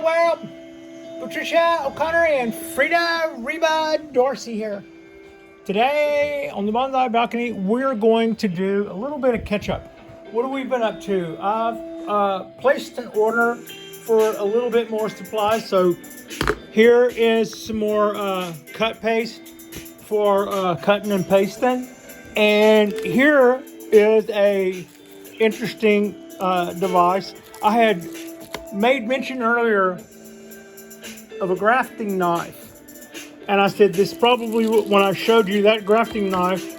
Well, Patricia O'Connor and Frida Reba Dorsey here. Today on the Bonsai Balcony, we're going to do a little bit of catch up. What have we been up to? I've placed an order for a little bit more supplies. So here is some more cut paste for cutting and pasting. And here is a interesting device. I had made mention earlier of a grafting knife, and I said this probably, when I showed you that grafting knife,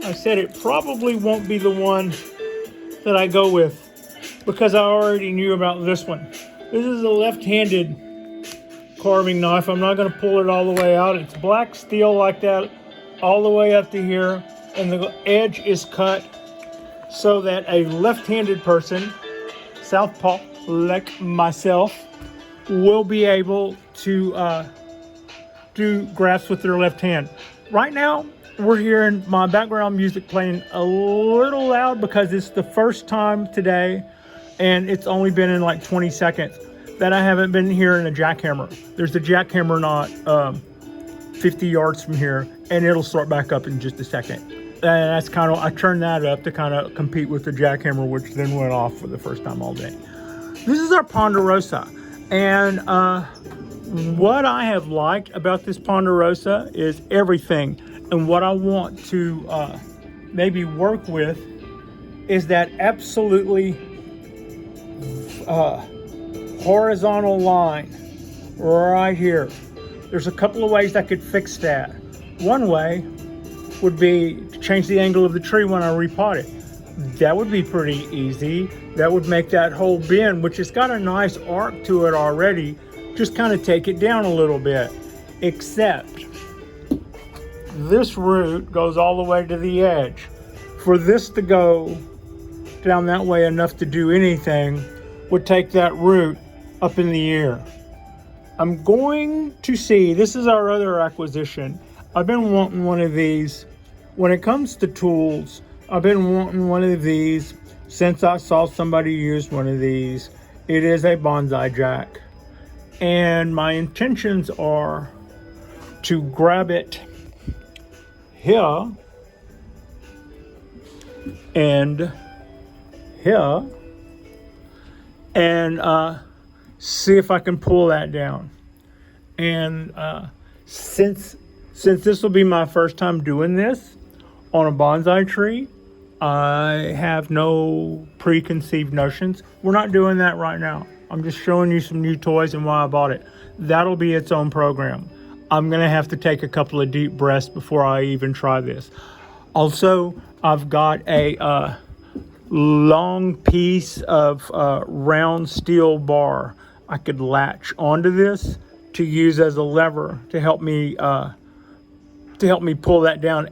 I said it probably won't be the one that I go with because I already knew about this one. This is a left-handed carving knife. I'm not going to pull it all the way out. It's black steel like that all the way up to here, and the edge is cut so that a left-handed person, southpaw like myself, will be able to do grafts with their left hand. Right now, we're hearing my background music playing a little loud because it's the first time today, and it's only been in like 20 seconds, that I haven't been hearing a jackhammer. There's a jackhammer knot 50 yards from here, and it'll start back up in just a second. And that's kind of, I turned that up to kind of compete with the jackhammer, which then went off for the first time all day. This is our Ponderosa, and what I have liked about this Ponderosa is everything. And what I want to maybe work with is that absolutely horizontal line right here. There's a couple of ways I could fix that. One way would be to change the angle of the tree when I repot it. That would be pretty easy. That would make that whole bend, which has got a nice arc to it already, just kind of take it down a little bit. Except this root goes all the way to the edge. For this to go down that way enough to do anything would take that root up in the air. I'm going to see, this is our other acquisition. I've been wanting one of these. When it comes to tools, I've been wanting one of these since I saw somebody use one of these. It is a bonsai jack. And my intentions are to grab it here and here and see if I can pull that down. And since this will be my first time doing this on a bonsai tree, I have no preconceived notions. We're not doing that right now. I'm just showing you some new toys and why I bought it. That'll be its own program. I'm gonna have to take a couple of deep breaths before I even try this. Also, I've got a long piece of round steel bar I could latch onto this to use as a lever to help me pull that down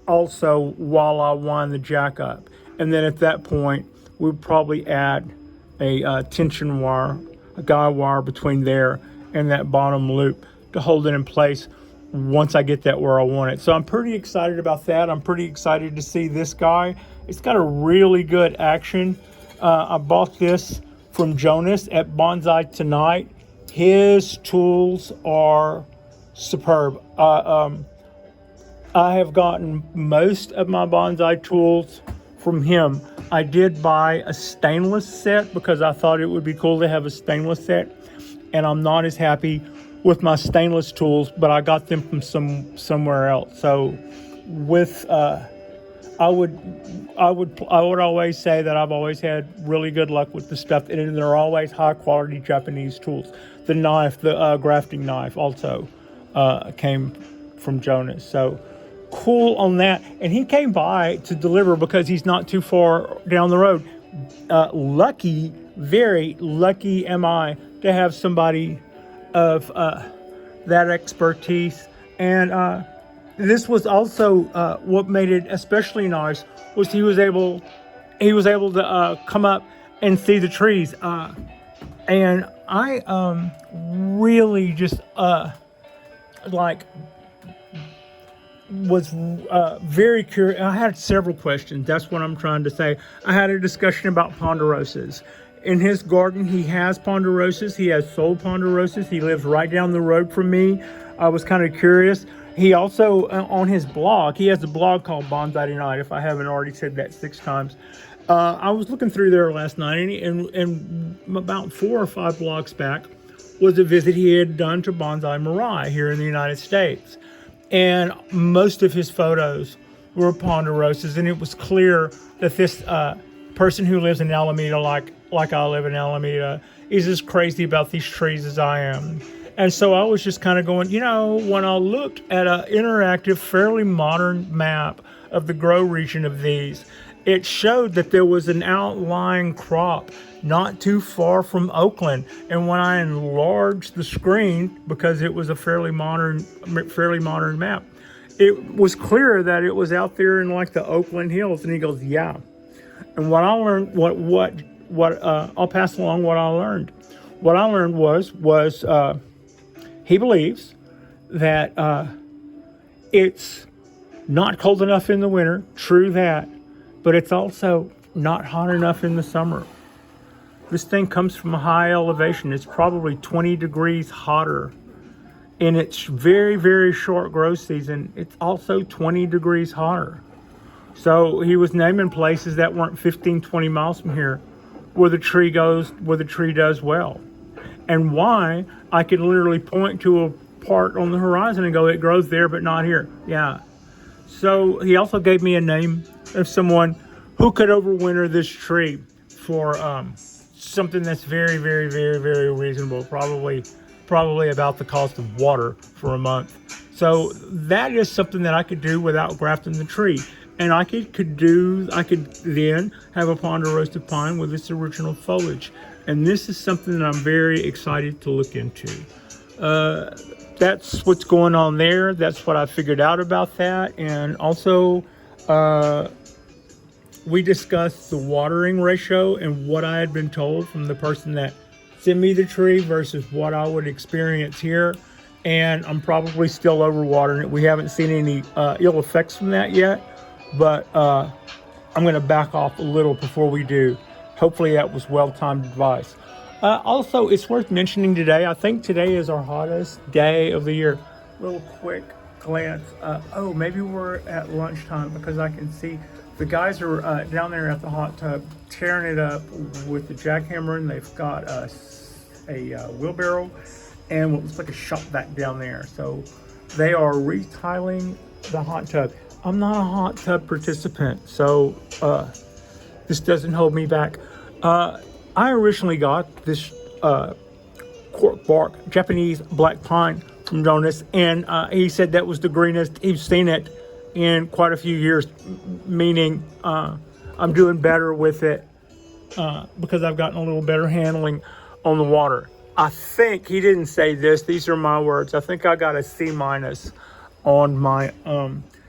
also while I wind the jack up. And then at that point, we'll probably add a tension wire, a guide wire between there and that bottom loop to hold it in place once I get that where I want it. So I'm pretty excited about that. I'm pretty excited to see this guy. It's got a really good action. I bought this from Jonas at Bonsai Tonight. His tools are superb. I have gotten most of my bonsai tools from him. I did buy a stainless set because I thought it would be cool to have a stainless set, and I'm not as happy with my stainless tools, but I got them from somewhere else. So with I would always say that I've always had really good luck with the stuff, and they're always high quality Japanese tools. The knife, the grafting knife, also came from Jonas. So cool on that. And he came by to deliver because he's not too far down the road. Lucky, very lucky am I to have somebody of that expertise. And this was also what made it especially nice was he was able to come up and see the trees. And I really just was very curious. I had several questions. That's what I'm trying to say. I had a discussion about ponderosas in his garden, he has ponderosas. He has sold ponderosas. He lives right down the road from me. I was kind of curious. He also, on his blog, he has a blog called Bonsai Tonight, if I haven't already said that 6 times. I was looking through there last night, and about 4 or 5 blocks back was a visit he had done to Bonsai Mirai here in the United States. And most of his photos were ponderosas, and it was clear that this person who lives in Alameda, like I live in Alameda, is as crazy about these trees as I am. And so I was just kind of going, when I looked at an interactive, fairly modern map of the grow region of these, it showed that there was an outlying crop not too far from Oakland. And when I enlarged the screen, because it was a fairly modern map, it was clear that it was out there in like the Oakland Hills. And he goes, yeah. And what I learned, I'll pass along what I learned. What I learned was he believes that it's not cold enough in the winter. True that. But it's also not hot enough in the summer. This thing comes from a high elevation. It's probably 20 degrees hotter. In its very, very short growth season, it's also 20 degrees hotter. So he was naming places that weren't 15, 20 miles from here where the tree does well. And why I could literally point to a part on the horizon and go, it grows there, but not here. Yeah. So he also gave me a name of someone who could overwinter this tree for something that's very, very, very, very reasonable. Probably about the cost of water for a month. So that is something that I could do without grafting the tree. And I could then have a ponderosa pine with its original foliage. And this is something that I'm very excited to look into. That's what's going on there. That's what I figured out about that. And also, we discussed the watering ratio and what I had been told from the person that sent me the tree versus what I would experience here. And I'm probably still overwatering it. We haven't seen any ill effects from that yet, but I'm going to back off a little before we do. Hopefully that was well-timed advice. Also, it's worth mentioning today, I think today is our hottest day of the year. Little quick glance. Maybe we're at lunchtime because I can see the guys are down there at the hot tub tearing it up with the jackhammer, and they've got a wheelbarrow and what looks like a shop vac down there. So they are retiling the hot tub. I'm not a hot tub participant, so this doesn't hold me back. I originally got this cork bark Japanese black pine from Jonas, and he said that was the greenest he's seen it in quite a few years, meaning I'm doing better with it because I've gotten a little better handling on the water. I think he didn't say this, these are my words, I think I got a C- on my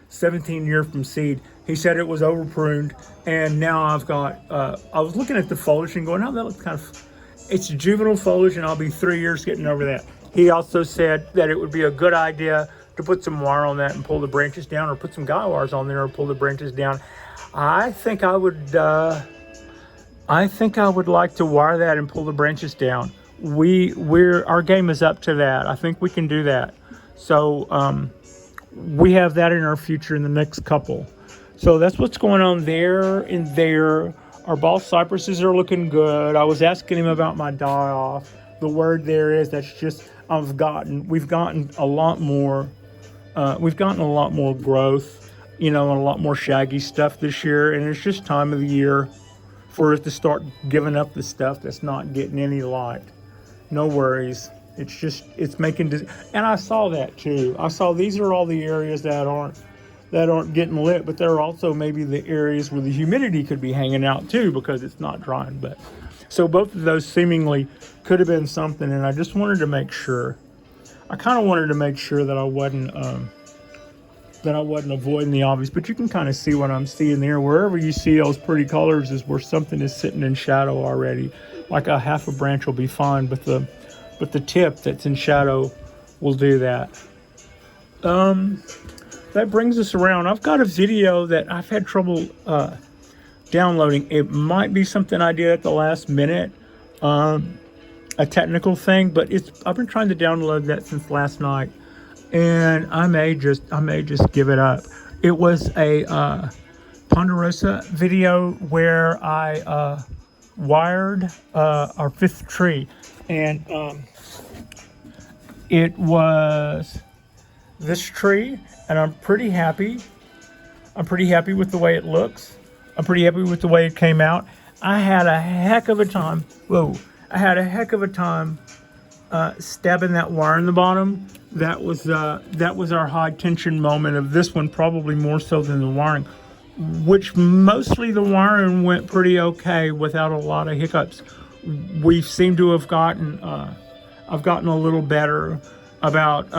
17 year from seed. He said it was over pruned, and now I've got I was looking at the foliage and going, oh, that looks kind of, it's juvenile foliage, and I'll be 3 years getting over that. He also said that it would be a good idea to put some wire on that and pull the branches down, or put some guy wires on there and pull the branches down. I think I would like to wire that and pull the branches down. Our game is up to that. I think we can do that. So we have that in our future in the next couple. So that's what's going on there and there. Our ball cypresses are looking good. I was asking him about my die-off. The word there is that's just we've gotten a lot more. We've gotten a lot more growth, and a lot more shaggy stuff this year. And it's just time of the year for us to start giving up the stuff that's not getting any light. No worries. It's making, and I saw that too. I saw these are all the areas that aren't getting lit, but there are also maybe the areas where the humidity could be hanging out too because it's not drying. But so both of those seemingly could have been something, and I just wanted to make sure. I kind of wanted to make sure that I wasn't avoiding the obvious, but you can kind of see what I'm seeing there. Wherever you see those pretty colors is where something is sitting in shadow already. Like a half a branch will be fine, but the tip that's in shadow will do that. That brings us around. I've got a video that I've had trouble downloading. It might be something I did at the last minute, a technical thing, but I've been trying to download that since last night, and I may just give it up. It was a Ponderosa video where I wired our fifth tree, and it was this tree, and I'm pretty happy. I'm pretty happy with the way it looks. I'm pretty happy with the way it came out. I had a heck of a time. I had a heck of a time stabbing that wire in the bottom. That was our high tension moment of this one, probably more so than the wiring, which mostly the wiring went pretty okay without a lot of hiccups. We seem to have gotten, I've gotten a little better about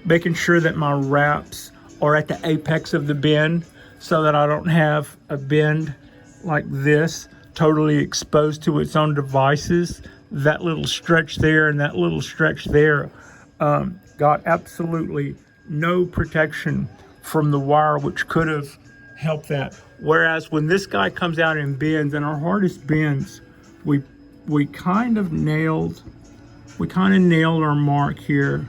making sure that my wraps are at the apex of the bend so that I don't have a bend like this totally exposed to its own devices. That little stretch there and that little stretch there got absolutely no protection from the wire, which could have helped that. Whereas when this guy comes out and bends, and our hardest bends, we kind of nailed our mark here,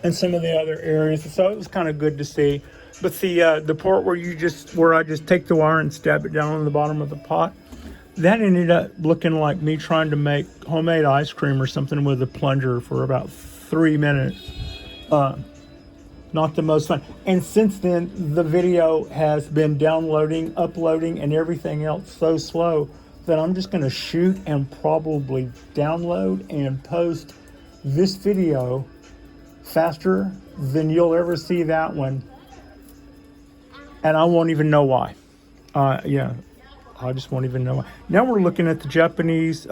and some of the other areas. So it was kind of good to see. But the part where I just take the wire and stab it down on the bottom of the pot, that ended up looking like me trying to make homemade ice cream or something with a plunger for about 3 minutes. Not the most fun. And since then, the video has been downloading, uploading, and everything else so slow that I'm just going to shoot and probably download and post this video faster than you'll ever see that one. And I won't even know why. I just won't even know why. Now we're looking at the Japanese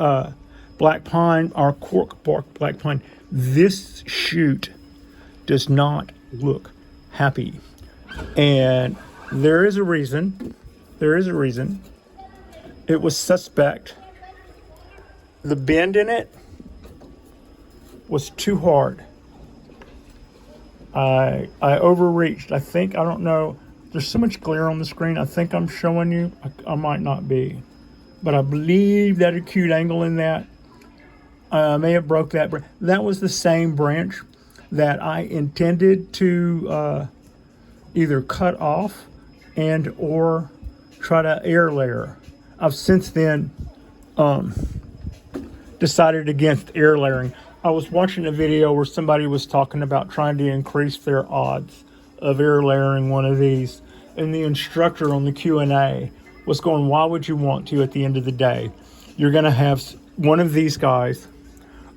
black pine, our cork bark black pine. This shoot does not look happy. And there is a reason. It was suspect. The bend in it was too hard. I overreached. I don't know. There's so much glare on the screen. I think I'm showing you. I might not be. But I believe that acute angle in that may have broke that. That was the same branch that I intended to either cut off and or try to air layer. I've since then decided against air layering. I was watching a video where somebody was talking about trying to increase their odds of air layering one of these, and the instructor on the Q&A was going, why would you want to? At the end of the day, you're going to have one of these guys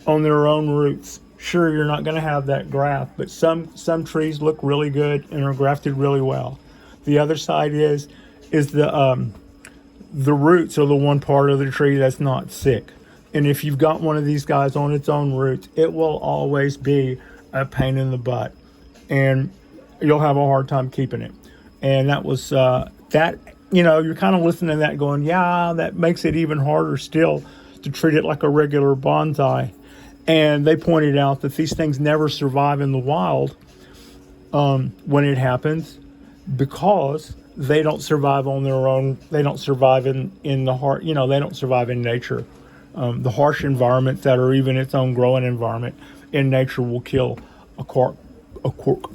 on their own roots. Sure, you're not going to have that graft, but some trees look really good and are grafted really well. The other side is the roots are the one part of the tree that's not sick. And if you've got one of these guys on its own roots, it will always be a pain in the butt, and you'll have a hard time keeping it. And that was that. You're kind of listening to that going, yeah, that makes it even harder still to treat it like a regular bonsai. And they pointed out that these things never survive in the wild when it happens, because they don't survive on their own. They don't survive in the heart. They don't survive in nature. The harsh environments that are even its own growing environment in nature will kill a cork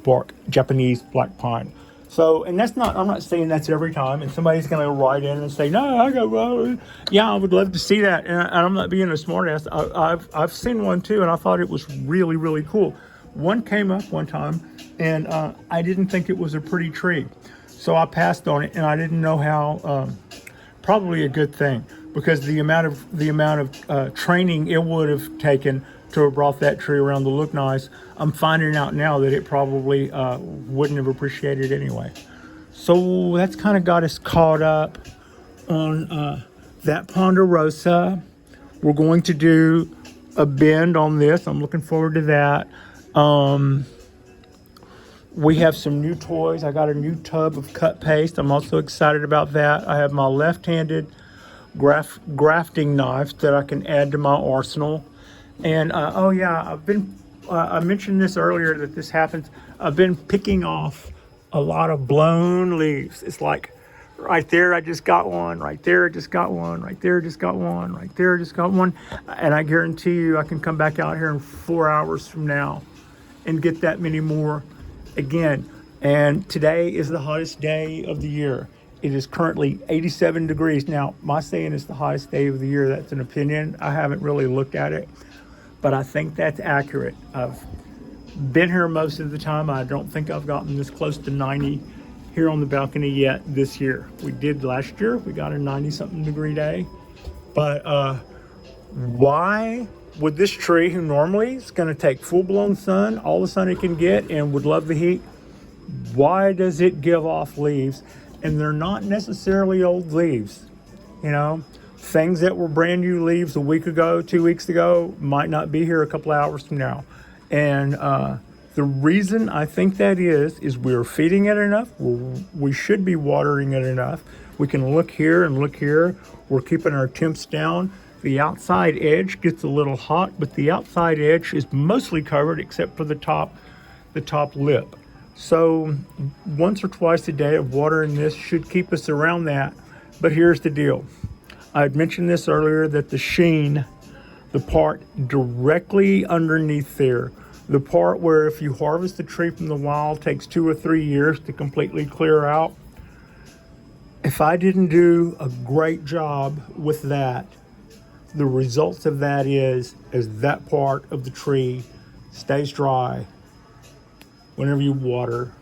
bark Japanese black pine. So, and I'm not saying that's every time, and somebody's going to write in and say, no, I would love to see that. And I'm not being a smartass. I've seen one too, and I thought it was really, really cool. One came up one time, and I didn't think it was a pretty tree. So I passed on it, and I didn't know how, probably a good thing, because the amount of training it would have taken to have brought that tree around to look nice, I'm finding out now that it probably wouldn't have appreciated anyway. So that's kind of got us caught up on that Ponderosa. We're going to do a bend on this. I'm looking forward to that. We have some new toys. I got a new tub of cut paste. I'm also excited about that. I have my left-handed grafting knife that I can add to my arsenal. And I mentioned this earlier that this happens. I've been picking off a lot of blown leaves. It's like Right there, I just got one. Right there, I just got one. Right there, I just got one. Right there, I just got one. And I guarantee you, I can come back out here in 4 hours from now and get that many more again. And today is the hottest day of the year. It is currently 87 degrees. Now, my saying it's the hottest day of the year, that's an opinion. I haven't really looked at it, but I think that's accurate. I've been here most of the time. I don't think I've gotten this close to 90 here on the balcony yet this year. We did last year. We got a 90-something degree day. But why would this tree, who normally is going to take full-blown sun, all the sun it can get, and would love the heat, why does it give off leaves? And they're not necessarily old leaves. You know, things that were brand new leaves a week ago, 2 weeks ago, might not be here a couple hours from now. And the reason I think that is we're feeding it enough. We should be watering it enough. We can look here and look here. We're keeping our temps down. The outside edge gets a little hot, but the outside edge is mostly covered except for the top lip. So once or twice a day of watering this should keep us around that. But here's the deal. I had mentioned this earlier, that the sheen, the part directly underneath there, the part where if you harvest the tree from the wild takes 2 or 3 years to completely clear out. If I didn't do a great job with that, the results of that is that part of the tree stays dry whenever you water,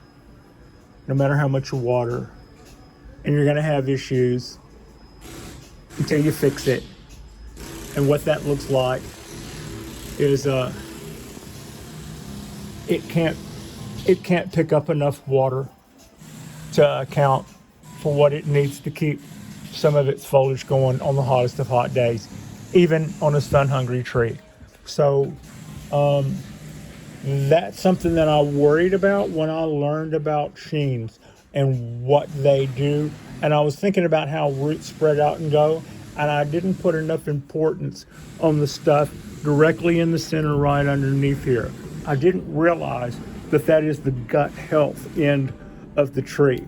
no matter how much you water, and you're gonna have issues until you fix it. And what that looks like is it can't pick up enough water to account for what it needs to keep some of its foliage going on the hottest of hot days, even on a sun-hungry tree. So that's something that I worried about when I learned about sheens and what they do. And I was thinking about how roots spread out and go, and I didn't put enough importance on the stuff directly in the center right underneath here. I didn't realize that is the gut health end of the tree.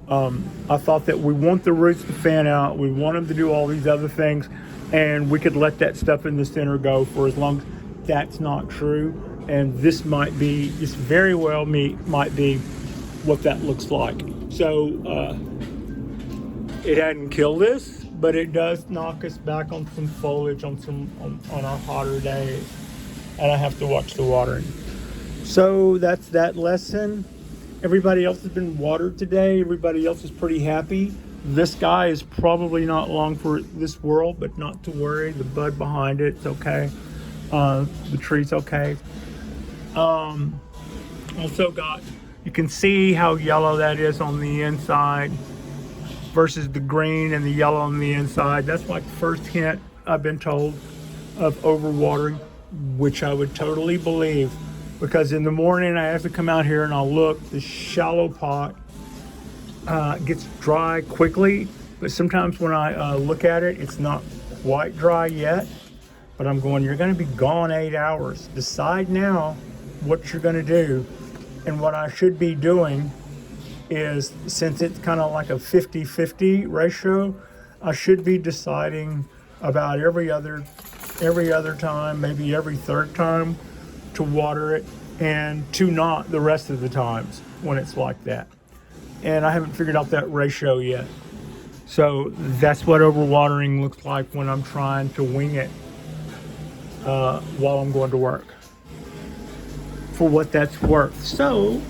I thought that we want the roots to fan out, we want them to do all these other things, and we could let that stuff in the center go for as long as that's not true. And this very well might be what that looks like. So it hadn't killed us, but it does knock us back on some foliage on our hotter days, and I have to watch the watering. So that's that lesson. Everybody else has been watered today. Everybody else is pretty happy. This guy is probably not long for this world, but not to worry. The bud behind it's okay. The tree's okay. Also you can see how yellow that is on the inside versus the green and the yellow on the inside. That's like the first hint I've been told of overwatering, which I would totally believe, because in the morning I have to come out here and I'll look. The shallow pot gets dry quickly, but sometimes when I look at it, it's not quite dry yet. But I'm going, you're going to be gone 8 hours. Decide now what you're going to do. And what I should be doing is, since it's kind of like a 50-50 ratio, I should be deciding about every other time, maybe every third time, to water it, and to not the rest of the times when it's like that. And I haven't figured out that ratio yet. So that's what overwatering looks like when I'm trying to wing it while I'm going to work, for what that's worth. So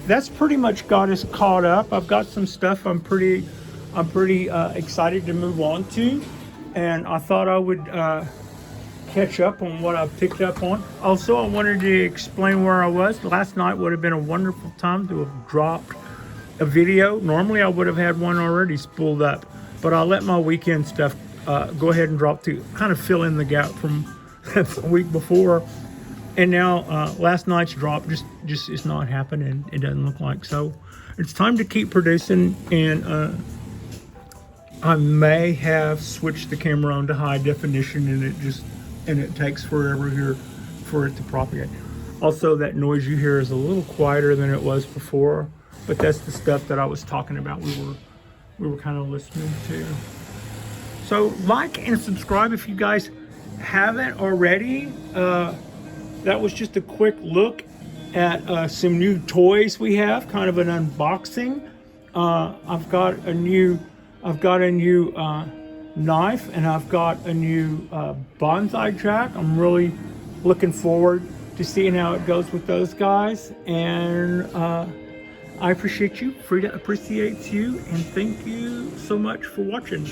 that's pretty much got us caught up. I've got some stuff I'm pretty excited to move on to, and I thought I would catch up on what I picked up on. Also, I wanted to explain where I was. Last night would have been a wonderful time to have dropped a video. Normally I would have had one already spooled up, but I let my weekend stuff go ahead and drop to kind of fill in the gap from the week before. And now last night's drop just is not happening. It doesn't look like. So it's time to keep producing, and I may have switched the camera on to high definition, and it takes forever here for it to propagate. Also, that noise you hear is a little quieter than it was before, but that's the stuff that I was talking about. We we were kind of listening to. So like and subscribe if you guys haven't already. That was just a quick look at some new toys we have, kind of an unboxing. I've got a new knife, and I've got a new bonsai jack. I'm really looking forward to seeing how it goes with those guys. And I appreciate you. Frida appreciates you, and thank you so much for watching.